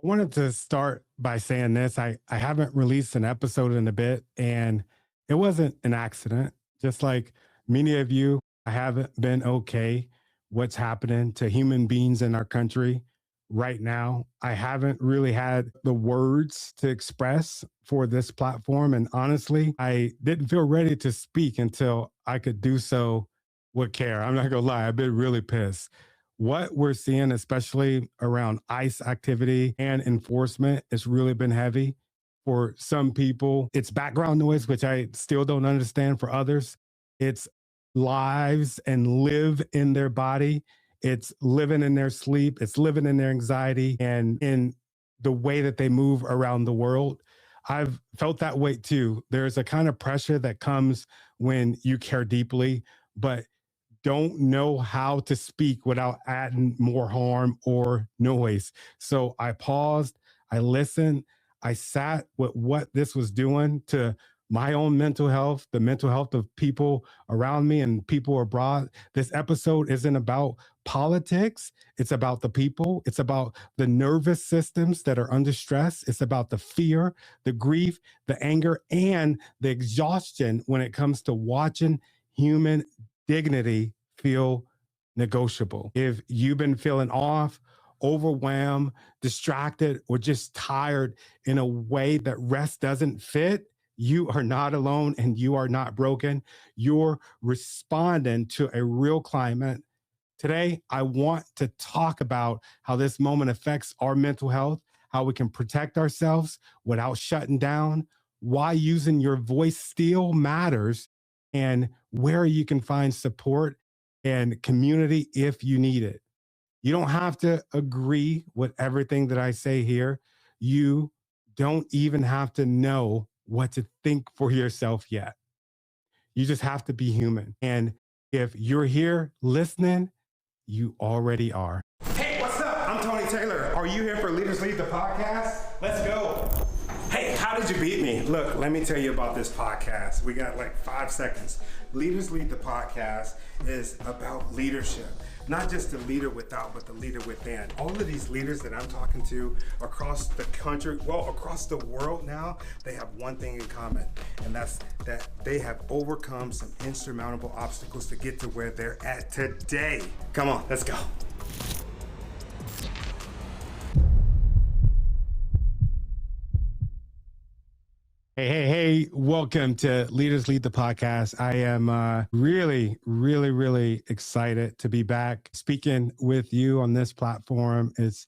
I wanted to start by saying this. I haven't released an episode in a bit, and it wasn't an accident. Just like many of you, I haven't been okay what's happening to human beings in our country right now. I haven't really had the words to express for this platform. And honestly, I didn't feel ready to speak until I could do so with care. I'm not going to lie, I've been really pissed. What we're seeing, especially around ICE activity and enforcement, has really been heavy. For some people, it's background noise, which I still don't understand. For others, it's lives and live in their body. It's living in their sleep. It's living in their anxiety and in the way that they move around the world. I've felt that way too. There's a kind of pressure that comes when you care deeply, but don't know how to speak without adding more harm or noise. So I paused, I listened, I sat with what this was doing to my own mental health, the mental health of people around me and people abroad. This episode isn't about politics. It's about the people. It's about the nervous systems that are under stress. It's about the fear, the grief, the anger, and the exhaustion when it comes to watching human dignity feel negotiable. If you've been feeling off, overwhelmed, distracted, or just tired in a way that rest doesn't fit, you are not alone and you are not broken. You're responding to a real climate. Today, I want to talk about how this moment affects our mental health, how we can protect ourselves without shutting down, why using your voice still matters, and where you can find support and community if you need it. You don't have to agree with everything that I say here. You don't even have to know what to think for yourself yet. You just have to be human. And if you're here listening, you already are. Hey, what's up? I'm Tony Taylor. Are you here for Leaders Lead the podcast? Let's go. Hey, how did you beat me? Look, let me tell you about this podcast. We got like 5 seconds. Leaders Lead the podcast is about leadership. Not just the leader without, but the leader within. All of these leaders that I'm talking to across the country, well, across the world now, they have one thing in common, and that's that they have overcome some insurmountable obstacles to get to where they're at today. Come on, let's go. Hey, welcome to Leaders Lead the podcast. I am really excited to be back speaking with you on this platform. It's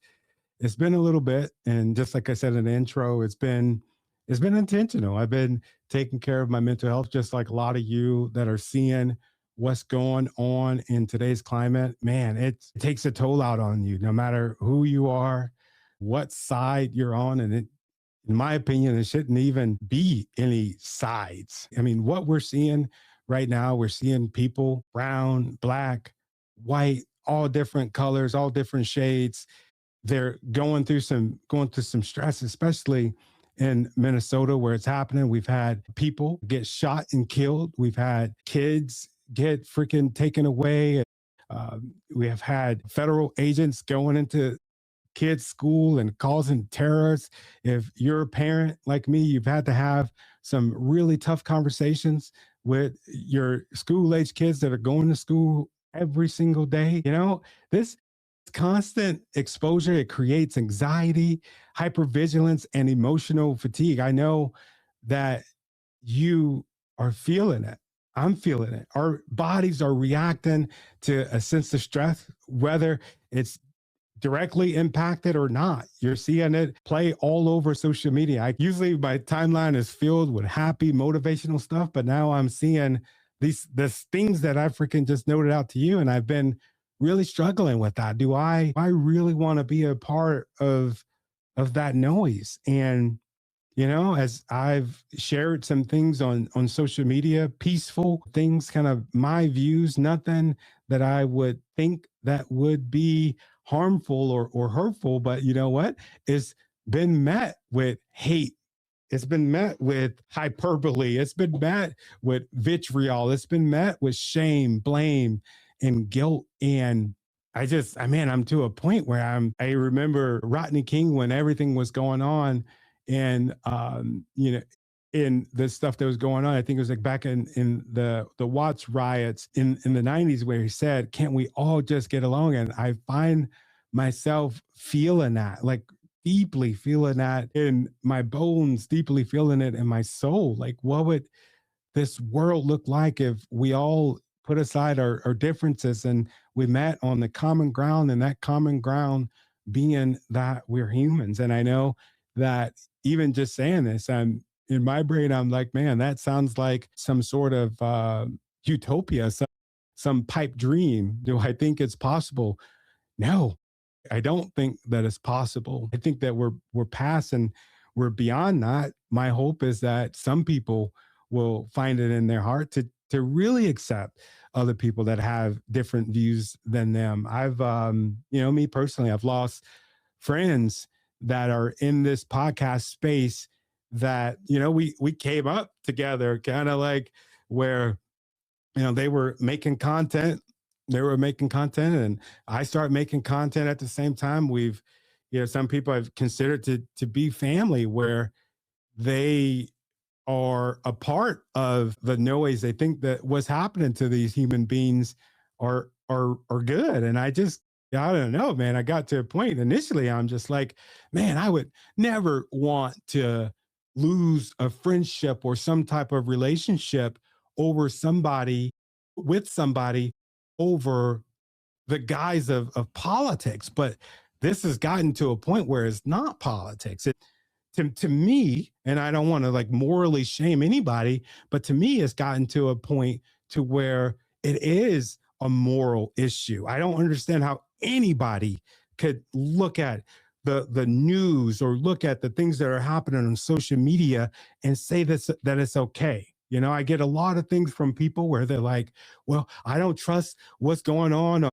been a little bit, and just like I said in the intro, it's been intentional. I've been taking care of my mental health, just like a lot of you that are seeing what's going on in today's climate. Man, it takes a toll out on you, no matter who you are, what side you're on, and in my opinion, it shouldn't even be any sides. I mean, what we're seeing right now, we're seeing people brown, black, white, all different colors, all different shades. They're going through some stress, especially in Minnesota where it's happening. We've had people get shot and killed. We've had kids get freaking taken away. We have had federal agents going into kids' school and causing terrors. If you're a parent like me, you've had to have some really tough conversations with your school age kids that are going to school every single day. This constant exposure, it creates anxiety, hypervigilance, and emotional fatigue. I know that you are feeling it. I'm feeling it. Our bodies are reacting to a sense of stress, whether it's directly impacted or not. You're seeing it play all over social media. Usually my timeline is filled with happy motivational stuff, but now I'm seeing these things that I freaking just noted out to you, and I've been really struggling with that. Do I really want to be a part of that noise? And as I've shared some things on social media, peaceful things, kind of my views, nothing that I would think that would be harmful or hurtful, but you know what? It's been met with hate. It's been met with hyperbole. It's been met with vitriol. It's been met with shame, blame, and guilt. And man, I'm to a point where I remember Rodney King when everything was going on, and in the stuff that was going on. I think it was like back in the Watts riots in the '90s, where he said, "Can't we all just get along?" And I find myself feeling that, like deeply feeling that in my bones, deeply feeling it in my soul. Like, what would this world look like if we all put aside our differences and we met on the common ground, and that common ground being that we're humans? And I know that even just saying this, I'm in my brain, I'm like, man, that sounds like some sort of utopia, some pipe dream. Do I think it's possible? No, I don't think that it's possible. I think that we're past and we're beyond that. My hope is that some people will find it in their heart to really accept other people that have different views than them. I've me personally, I've lost friends that are in this podcast space that, we came up together, kind of like where they were making content, and I started making content at the same time. We've, some people I've considered to be family, where they are a part of the noise. They think that what's happening to these human beings are good. And I don't know, man. I got to a point initially, I'm just like, man, I would never want to lose a friendship or some type of relationship over somebody, with somebody, over the guise of politics. But this has gotten to a point where it's not politics. To me, and I don't want to like morally shame anybody, but to me, it's gotten to a point to where it is a moral issue. I don't understand how anybody could look at the news or look at the things that are happening on social media and say that it's okay. I get a lot of things from people where they're like, well, I don't trust what's going on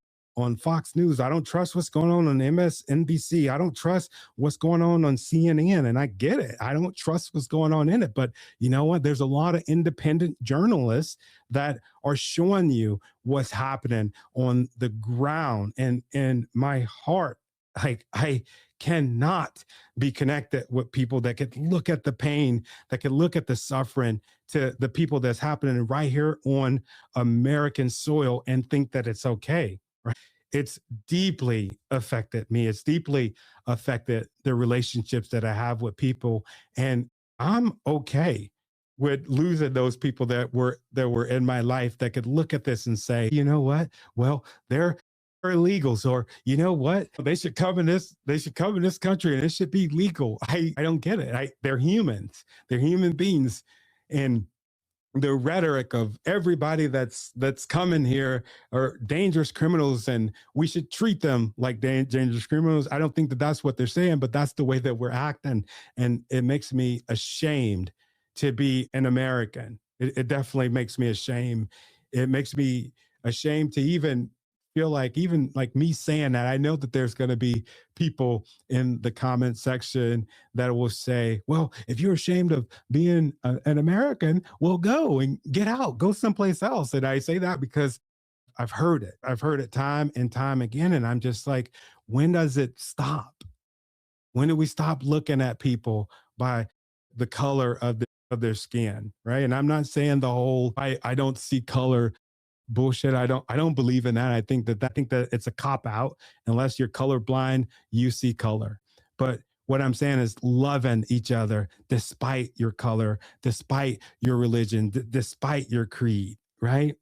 Fox News. I don't trust what's going on MSNBC. I don't trust what's going on CNN. And I get it. I don't trust what's going on in it. But you know what? There's a lot of independent journalists that are showing you what's happening on the ground. And my heart, like, I cannot be connected with people that could look at the pain, that could look at the suffering, to the people that's happening right here on American soil, and think that it's okay. It's deeply affected me. It's deeply affected the relationships that I have with people. And I'm okay with losing those people that were in my life that could look at this and say, you know what? Well, they're illegals, or you know what? They should come in this country and it should be legal. I don't get it. They're humans. They're human beings. And the rhetoric of everybody that's coming here are dangerous criminals, and we should treat them like dangerous criminals. I don't think that that's what they're saying, but that's the way that we're acting, and it makes me ashamed to be an American. It definitely makes me ashamed. It makes me ashamed to even feel like, even like me saying that, I know that there's going to be people in the comment section that will say, well, if you're ashamed of being an American, well, go and get out, go someplace else. And I say that because I've heard it. I've heard it time and time again. And I'm just like, when does it stop? When do we stop looking at people by the color of their skin? Right. And I'm not saying the whole, I don't see color bullshit. I don't believe in that. I think that it's a cop out. Unless you're colorblind, you see color. But what I'm saying is loving each other despite your color, despite your religion, despite your creed, right?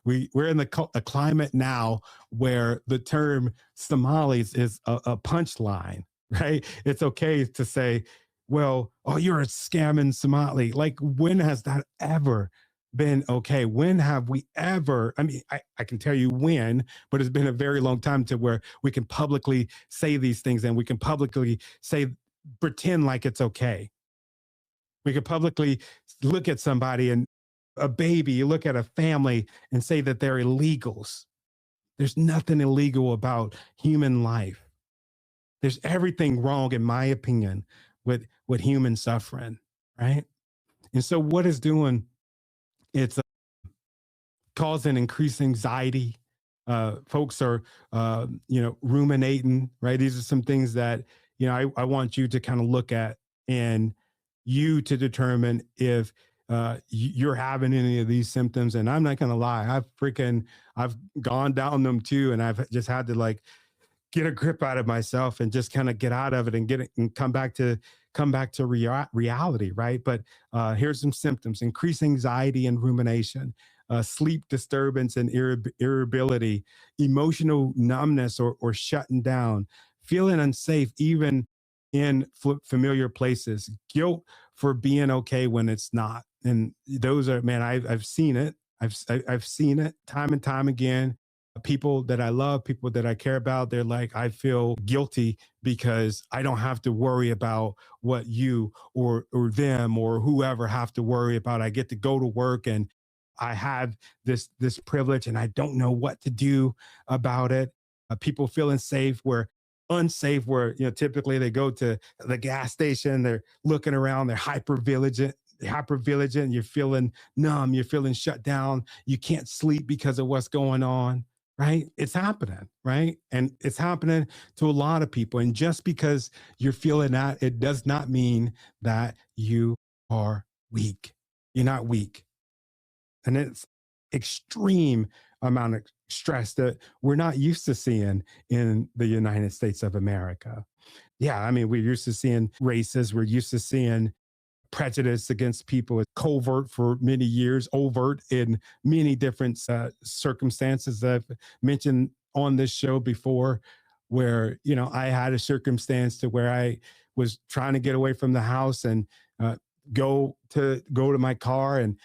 We're in a climate now where the term Somalis is a punchline, right? It's okay to say, well, oh, you're a scamming Somali. Like, when has that ever been okay? When have we ever? I mean, I can tell you when, but it's been a very long time to where we can publicly say these things, and we can publicly say, pretend like it's okay. We could publicly look at somebody, and a baby, you look at a family and say that they're illegals. There's nothing illegal about human life. There's everything wrong, in my opinion, with human suffering, right? And so what it's doing, it's causing increased anxiety. Folks are, ruminating, right? These are some things that, I want you to kind of look at and you to determine if you're having any of these symptoms. And I'm not going to lie, I've gone down them too. And I've just had to like get a grip out of myself and just kind of get out of it and get it and come back to reality, right? But here's some symptoms: increased anxiety and rumination, sleep disturbance and irritability, emotional numbness or shutting down, feeling unsafe even in familiar places, guilt for being okay when it's not. And those are, man, I've seen it. I've seen it time and time again. People that I love, people that I care about, they're like, I feel guilty because I don't have to worry about what you or them or whoever have to worry about. I get to go to work and I have this privilege and I don't know what to do about it. People feeling safe where unsafe, where typically they go to the gas station, they're looking around, they're hyper vigilant, you're feeling numb, you're feeling shut down, you can't sleep because of what's going on, right? It's happening, right? And it's happening to a lot of people. And just because you're feeling that, it does not mean that you are weak. You're not weak. And it's extreme amount of stress that we're not used to seeing in the United States of America. Yeah, I mean, we're used to seeing races, we're used to seeing prejudice against people is covert for many years, overt in many different circumstances that I've mentioned on this show before, where I had a circumstance to where I was trying to get away from the house and uh, go to my car and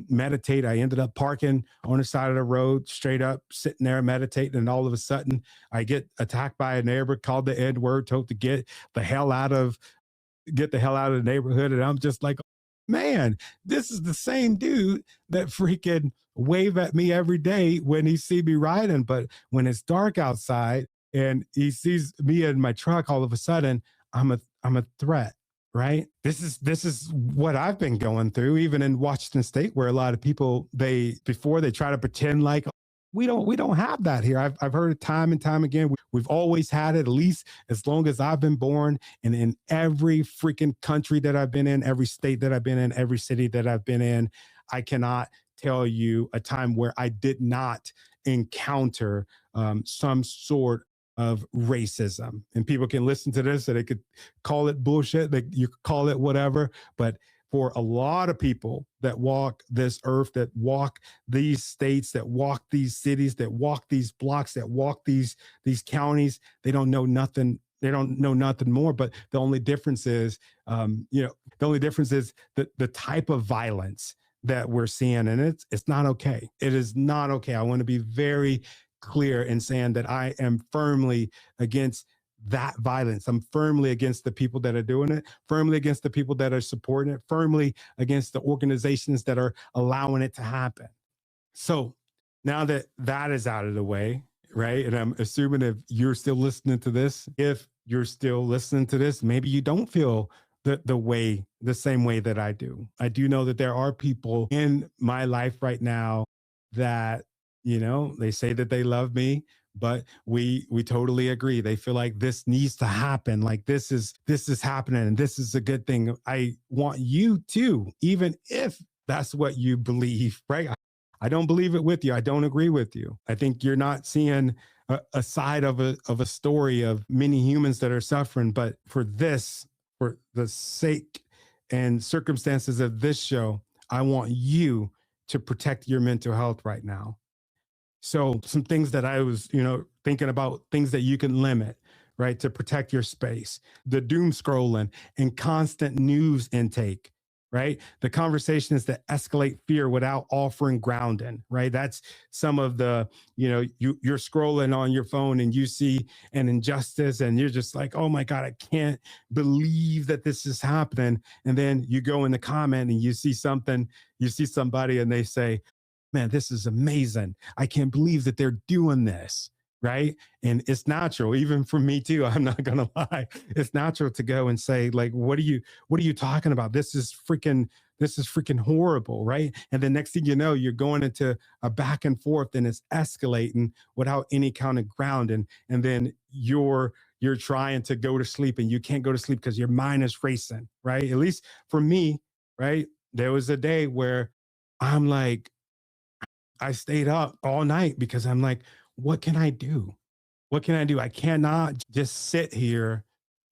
meditate. I ended up parking on the side of the road, straight up sitting there meditating, and all of a sudden I get attacked by a neighbor, called the N word, told to the hell out of get the hell out of the neighborhood. And I'm just like, man, this is the same dude that freaking wave at me every day when he see me riding. But when it's dark outside and he sees me in my truck, all of a sudden I'm a threat. Right. This is what I've been going through, even in Washington State, where a lot of people before they try to pretend like we don't have that here. I've heard it time and time again. We've always had it, at least as long as I've been born, and in every freaking country that I've been in, every state that I've been in, every city that I've been in. I cannot tell you a time where I did not encounter some sort of racism. And people can listen to this and they could call it bullshit, you could call it whatever, but for a lot of people that walk this earth, that walk these states, that walk these cities, that walk these blocks, that walk these counties, they don't know nothing. They don't know nothing more. But the only difference is, the type of violence that we're seeing, and it's not okay. It is not okay. I want to be very clear in saying that I am firmly against that violence. I'm firmly against the people that are doing it, firmly against the people that are supporting it, firmly against the organizations that are allowing it to happen. So now that that is out of the way, right? And I'm assuming if you're still listening to this, maybe you don't feel the same way that I do. I do know that there are people in my life right now that, they say that they love me, but we totally agree. They feel like this needs to happen. Like this is happening and this is a good thing. I want you to, even if that's what you believe, right? I don't believe it with you. I don't agree with you. I think you're not seeing a side of a story of many humans that are suffering. But for the sake and circumstances of this show, I want you to protect your mental health right now. So some things that I was, thinking about, things that you can limit, right, to protect your space: the doom scrolling and constant news intake, right? The conversations that escalate fear without offering grounding, right? That's some of the, you're scrolling on your phone and you see an injustice and you're just like, oh my God, I can't believe that this is happening. And then you go in the comment and you see somebody and they say, man, this is amazing. I can't believe that they're doing this. Right. And it's natural, even for me too. I'm not going to lie. It's natural to go and say, like, what are you talking about? This is freaking this is freaking horrible, right? And the next thing you know, you're going into a back and forth and it's escalating without any kind of ground. And then you're trying to go to sleep and you can't go to sleep because your mind is racing, right? At least for me, right? There was a day where I'm like, I stayed up all night because I'm like, what can I do? What can I do? I cannot just sit here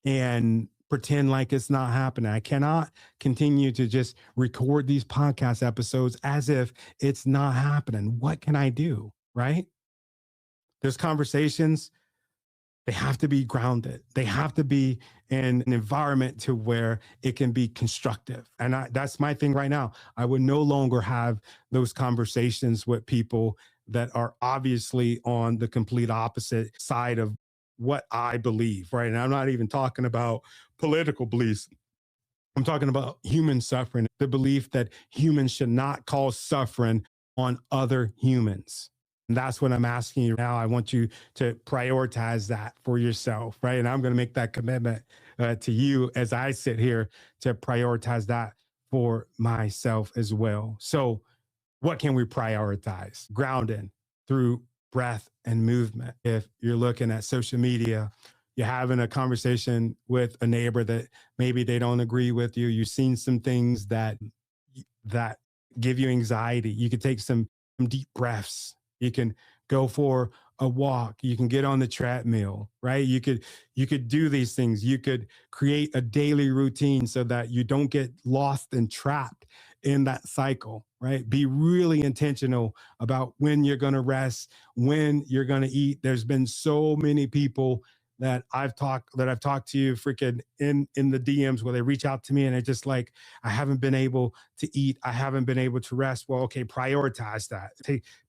and pretend like it's not happening. I cannot continue to just record these podcast episodes as if it's not happening. What can I do? Right? There's conversations, they have to be grounded. They have to be in an environment to where it can be constructive. And that's my thing right now. I would no longer have those conversations with people that are obviously on the complete opposite side of what I believe, right? And I'm not even talking about political beliefs. I'm talking about human suffering, the belief that humans should not cause suffering on other humans. And that's what I'm asking you now. I want you to prioritize that for yourself, right? And I'm going to make that commitment to you as I sit here to prioritize that for myself as well. So, what can we prioritize? Grounding through breath and movement. If you're looking at social media, you're having a conversation with a neighbor that maybe they don't agree with you. You've seen some things that give you anxiety. You could take some deep breaths. You can go for a walk. You can get on the treadmill, right? You could do these things. You could create a daily routine so that you don't get lost and trapped in that cycle, right? Be really intentional about when you're going to rest, when you're going to eat. There's been so many people that I've talked to you freaking in the DMs where they reach out to me and they're just like, I haven't been able to eat, I haven't been able to rest. Well, okay, prioritize that.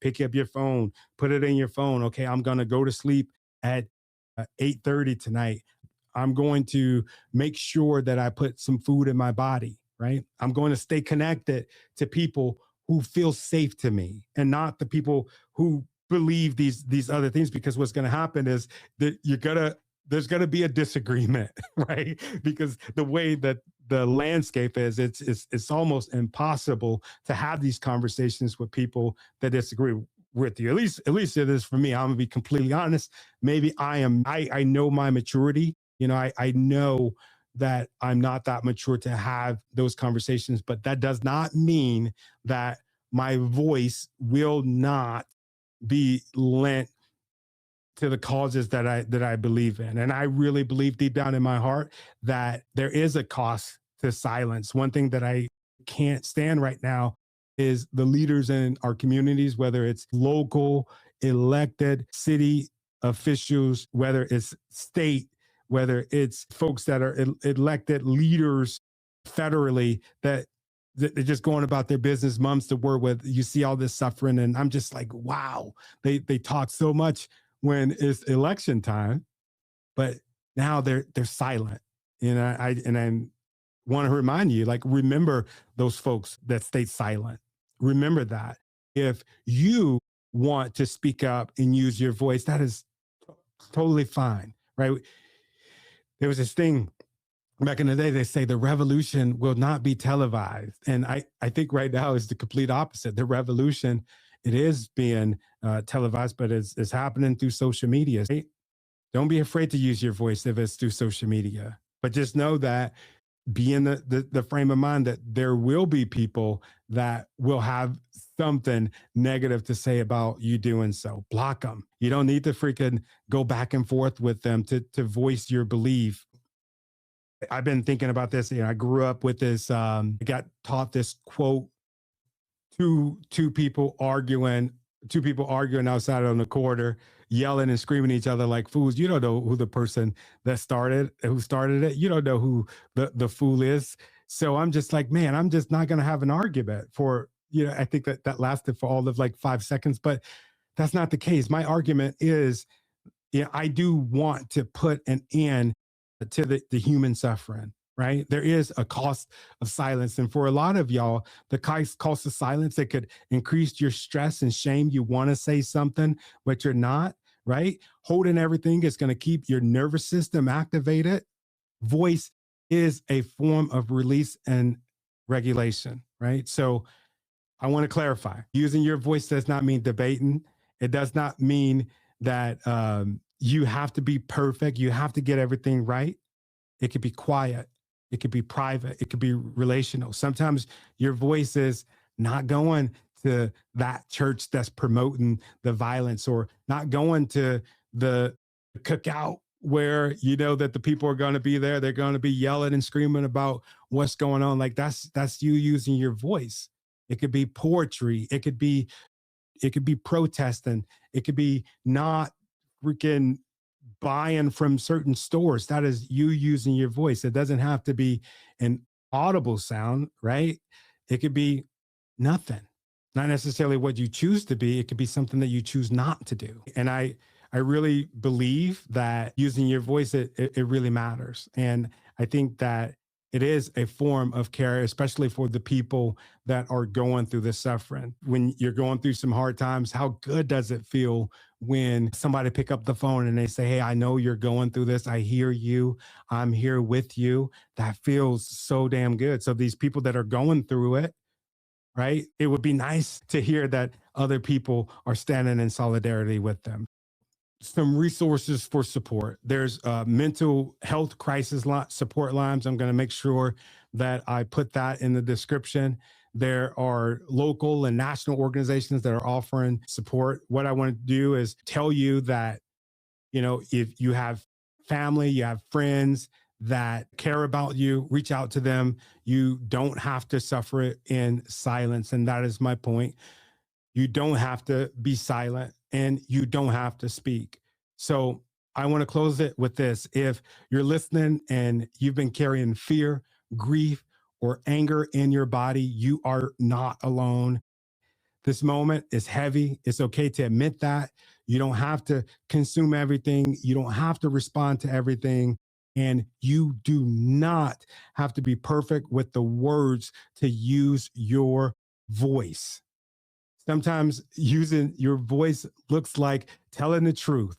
Pick up your phone, put it in your phone. Okay, I'm gonna go to sleep at 8:30 tonight. I'm going to make sure that I put some food in my body, right? I'm going to stay connected to people who feel safe to me and not the people who believe these other things, because what's going to happen is that there's going to be a disagreement, right? Because the way that the landscape is, it's almost impossible to have these conversations with people that disagree with you. At least it is for me. I'm gonna be completely honest. Maybe I know my maturity. I know that I'm not that mature to have those conversations, but that does not mean that my voice will not be lent to the causes that I believe in. And I really believe deep down in my heart that there is a cost to silence. One thing that I can't stand right now is the leaders in our communities, whether it's local, elected, city officials, whether it's state, whether it's folks that are elected leaders federally, that they're just going about their business, mums to work with. You see all this suffering, and I'm just like, wow, they talk so much when it's election time, but now they're silent. And I want to remind you, like, remember those folks that stayed silent. Remember that. If you want to speak up and use your voice, that is totally fine, right? There was this thing back in the day, they say the revolution will not be televised. And I think right now is the complete opposite. The revolution, it is being televised, but it's happening through social media. Right? Don't be afraid to use your voice if it's through social media. But just know that, be in the frame of mind that there will be people that will have something negative to say about you doing so. Block them. You don't need to freaking go back and forth with them to voice your belief. I've been thinking about this. I grew up with this. I got taught this quote: two people arguing outside on the corner, yelling and screaming at each other like fools. You don't know who the person who started it. You don't know who the fool is. So I'm just like, man, I'm just not going to have an argument for, I think that lasted for all of like 5 seconds, but that's not the case. My argument is, I do want to put an end to the human suffering, right? There is a cost of silence. And for a lot of y'all, the cost of silence, it could increase your stress and shame. You want to say something, but you're not, right? Holding everything is going to keep your nervous system activated. Voice is a form of release and regulation, right? So I want to clarify, using your voice does not mean debating. It does not mean that you have to be perfect. You have to get everything right. It could be quiet. It could be private. It could be relational. Sometimes your voice is not going to that church that's promoting the violence, or not going to the cookout where you know that the people are going to be there. They're going to be yelling and screaming about what's going on. Like that's you using your voice. It could be poetry. It could be protesting. It could be not freaking buying from certain stores. That is you using your voice. It doesn't have to be an audible sound, right? It could be nothing. Not necessarily what you choose to be. It could be something that you choose not to do. And I really believe that using your voice, it really matters. And I think that it is a form of care, especially for the people that are going through the suffering. When you're going through some hard times, how good does it feel when somebody pick up the phone and they say, hey, I know you're going through this. I hear you. I'm here with you. That feels so damn good. So these people that are going through it, right? It would be nice to hear that other people are standing in solidarity with them. Some resources for support. There's mental health crisis support lines. I'm going to make sure that I put that in the description. There are local and national organizations that are offering support. What I want to do is tell you that, if you have family, you have friends that care about you, reach out to them. You don't have to suffer it in silence. And that is my point. You don't have to be silent, and you don't have to speak. So I want to close it with this. If you're listening and you've been carrying fear, grief, or anger in your body, you are not alone. This moment is heavy. It's okay to admit that. You don't have to consume everything. You don't have to respond to everything. And you do not have to be perfect with the words to use your voice. Sometimes using your voice looks like telling the truth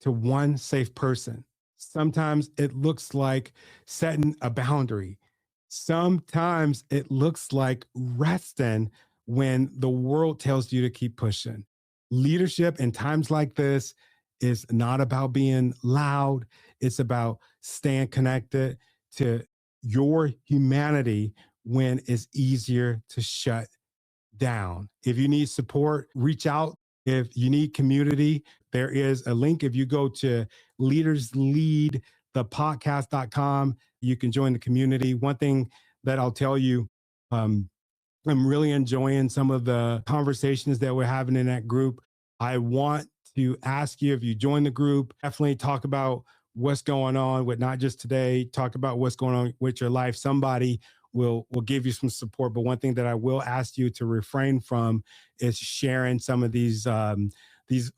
to one safe person. Sometimes it looks like setting a boundary. Sometimes it looks like resting when the world tells you to keep pushing. Leadership in times like this is not about being loud, it's about staying connected to your humanity when it's easier to shut down. If you need support, reach out. If you need community, there is a link. If you go to leadersleadthepodcast.com, you can join the community. One thing that I'll tell you, um, I'm really enjoying some of the conversations that we're having in that group. I want to ask you, if you join the group, definitely talk about what's going on with not just today, talk about what's going on with your life. Somebody will give you some support. But one thing that I will ask you to refrain from is sharing some of these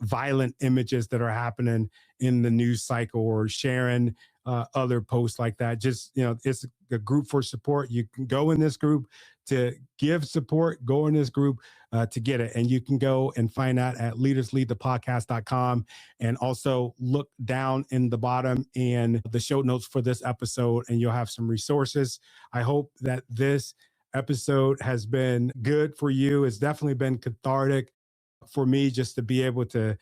violent images that are happening in the news cycle, or sharing other posts like that. Just, it's a group for support. You can go in this group to give support, go in this group to get it. And you can go and find that at leadersleadthepodcast.com, and also look down in the bottom and the show notes for this episode, and you'll have some resources. I hope that this episode has been good for you. It's definitely been cathartic for me, just to be able to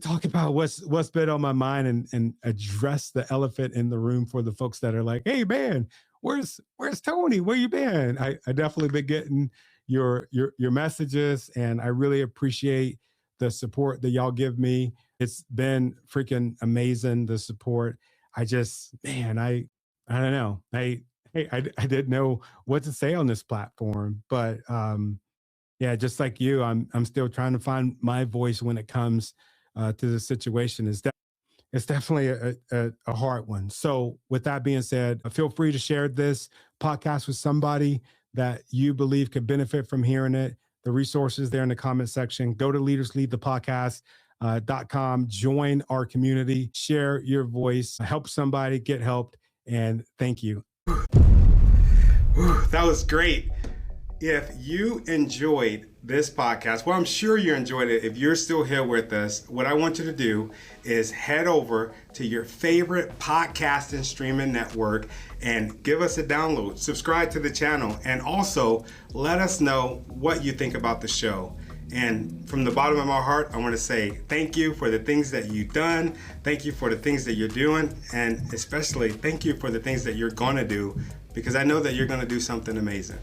talk about what's been on my mind, and address the elephant in the room for the folks that are like, hey man, where's Tony? Where you been? I definitely been getting your messages, and I really appreciate the support that y'all give me. It's been freaking amazing, the support. I just, man, I don't know. I didn't know what to say on this platform, but yeah, just like you, I'm still trying to find my voice when it comes to the situation. It's definitely a hard one. So, with that being said, feel free to share this podcast with somebody that you believe could benefit from hearing it. The resources there in the comment section. Go to leadersleadthepodcast.com, join our community, share your voice, help somebody get helped, and thank you. That was great. If you enjoyed this podcast, well, I'm sure you enjoyed it. If you're still here with us, what I want you to do is head over to your favorite podcast and streaming network and give us a download, subscribe to the channel, and also let us know what you think about the show. And from the bottom of my heart, I want to say thank you for the things that you've done. Thank you for the things that you're doing. And especially thank you for the things that you're going to do, because I know that you're going to do something amazing.